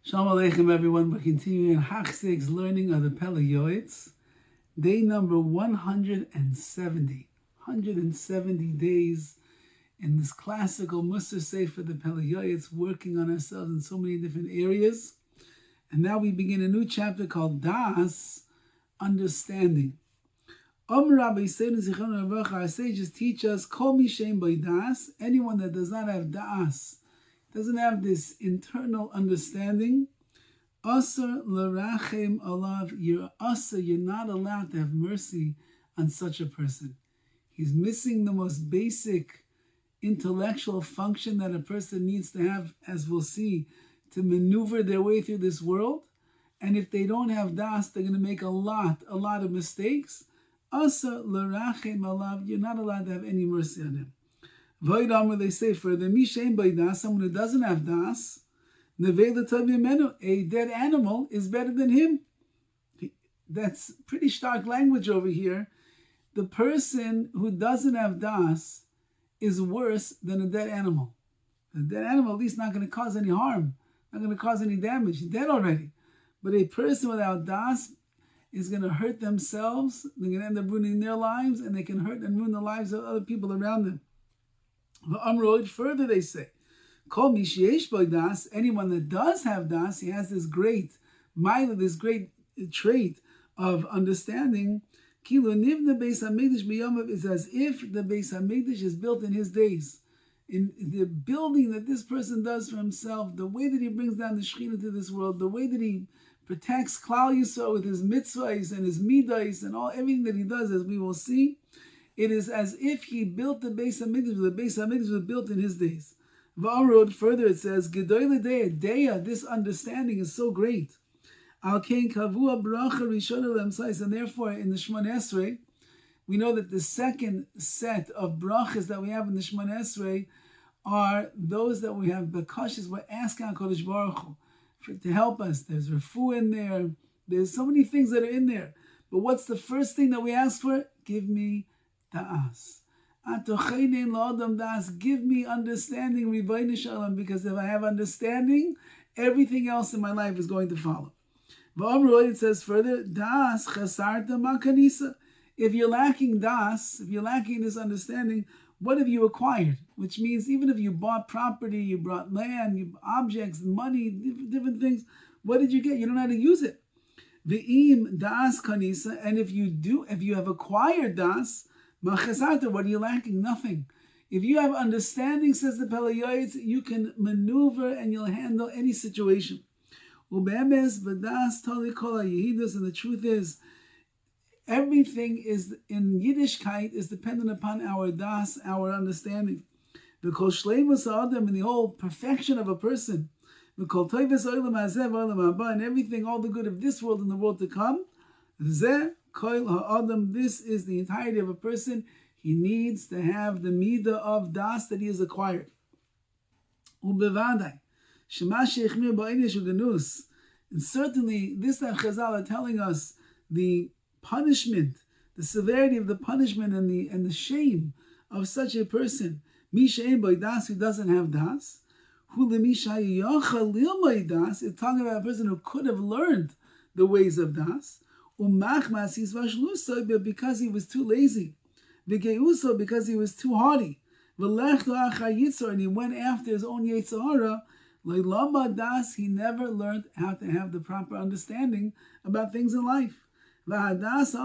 Shalom Aleichem, everyone. We're continuing Hachzik's learning of the Pele Yoetz, day number 170. 170 days in this classical Musar Sefer, the Pele Yoetz, working on ourselves in so many different areas. And now we begin a new chapter called Das, Understanding. Rabbi our sages teach us, Kol mishem by das, anyone that does not have das, doesn't have this internal understanding, Asar l'rachem alav, you're not allowed to have mercy on such a person. He's missing the most basic intellectual function that a person needs to have, as we'll see, to maneuver their way through this world. And if they don't have das, they're going to make a lot of mistakes. Asar l'rachem alav, you're not allowed to have any mercy on him. V'ayram, they say further, mishem by das, someone who doesn't have das, a dead animal is better than him. That's pretty stark language over here. The person who doesn't have das is worse than a dead animal. A dead animal at least not going to cause any harm, not going to cause any damage. He's dead already. But a person without das is going to hurt themselves. They're going to end up ruining their lives, and they can hurt and ruin the lives of other people around them. Further, they say, Kol mi sheyesh bo das, anyone that does have das, he has this great trait of understanding. Kilo nivna beis hamikdash b'yomav, is as if the beis hamikdash is built in his days. In the building that this person does for himself, the way that he brings down the Shekhinah to this world, the way that he protects Klal Yisrael with his mitzvahs and his midas and everything that he does, as we will see, it is as if he built the Beis HaMikdash. The Beis HaMikdash was built in his days. V'amrod, further it says, Gedoyle Deya, this understanding is so great. Al Kein Kavua Bracha Rishona Lemsais, and therefore in the Shemona Esrei, we know that the second set of brachas that we have in the Shemona Esrei are those that we have bakashas. We're asking HaKadosh Baruch Hu to help us. There's refu in there. There's so many things that are in there. But what's the first thing that we ask for? Give me das. Give me understanding, Ribono Shel Olam, because if I have understanding, everything else in my life is going to follow. It says further, das chasarta makanisa. If you're lacking das, if you're lacking this understanding, what have you acquired? Which means even if you bought property, you brought land, you objects, money, different things, what did you get? You don't know how to use it. Ve'im das kanisa, and if you have acquired das, what are you lacking? Nothing. If you have understanding, says the Pele Yoetz, you can maneuver and you'll handle any situation. And the truth is, everything is in Yiddishkeit is dependent upon our das, our understanding. And the whole perfection of a person, and everything, all the good of this world and the world to come, this is the entirety of a person. He needs to have the midah of das that he has acquired. And certainly, this that Chazal are telling us, the punishment, the severity of the punishment and the shame of such a person, Mishaim by das, who doesn't have das, it's talking about a person who could have learned the ways of das, because he was too lazy, because he was too haughty, and he went after his own Yetzirah. He never learned how to have the proper understanding about things in life. This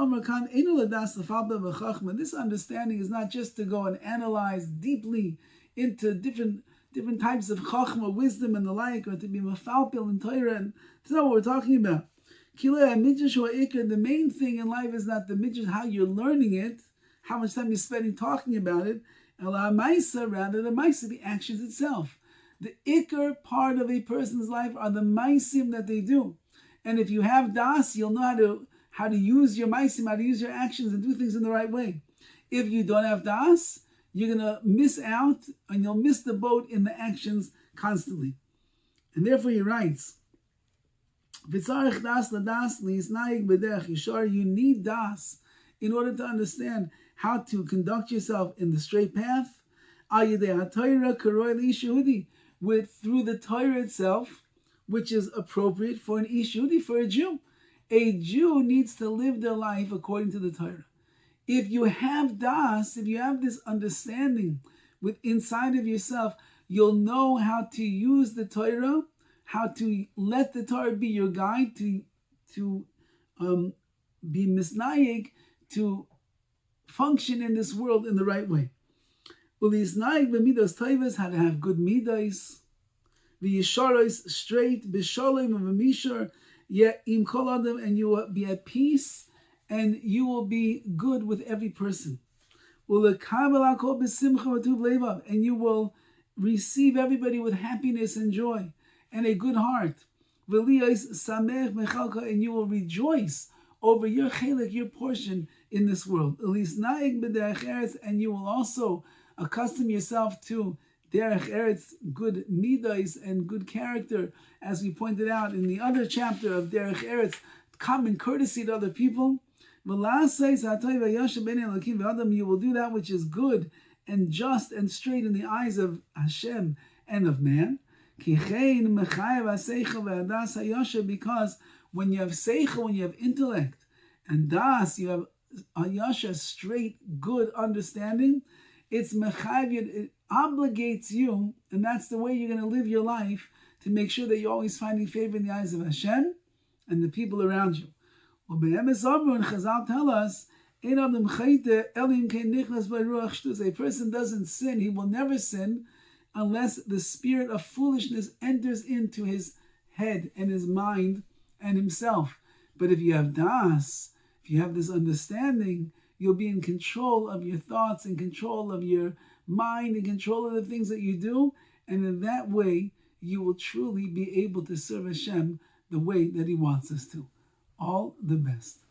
understanding is not just to go and analyze deeply into different types of chachma, wisdom, and the like, or to be mafalpil and Torah. And that's not what we're talking about. The main thing in life is not the midrash, how you're learning it, how much time you're spending talking about it, rather the maisa, the actions itself. The ikar part of a person's life are the maisim that they do. And if you have das, you'll know how to use your maisim, how to use your actions and do things in the right way. If you don't have das, you're going to miss out and you'll miss the boat in the actions constantly. And therefore he writes, you need das in order to understand how to conduct yourself in the straight path. Through the Torah itself, which is appropriate for an Ish Yehudi, for a Jew. A Jew needs to live their life according to the Torah. If you have das, if you have this understanding with inside of yourself, you'll know how to use the Torah, how to let the Torah be your guide, to be misnayig, to function in this world in the right way. Ulisnayig b'midas toivas, how to have good midas, v'yisharos straight, b'shalom v'mishar, yet im kol adam, and you will be at peace, and you will be good with every person. And you will receive everybody with happiness and joy and a good heart. And you will rejoice over your chelik, your portion in this world. And you will also accustom yourself to derech eretz, good midas and good character, as we pointed out in the other chapter of derech eretz, common courtesy to other people. You will do that which is good and just and straight in the eyes of Hashem and of man. Because when you have seichel, when you have intellect, and das, you have ayasha, straight, good understanding, it's mechayev, it obligates you, and that's the way you're going to live your life, to make sure that you're always finding favor in the eyes of Hashem and the people around you. And Chazal tell us, a person doesn't sin, he will never sin unless the spirit of foolishness enters into his head and his mind and himself. But if you have das, if you have this understanding, you'll be in control of your thoughts, in control of your mind, in control of the things that you do, and in that way you will truly be able to serve Hashem the way that He wants us to. All the best.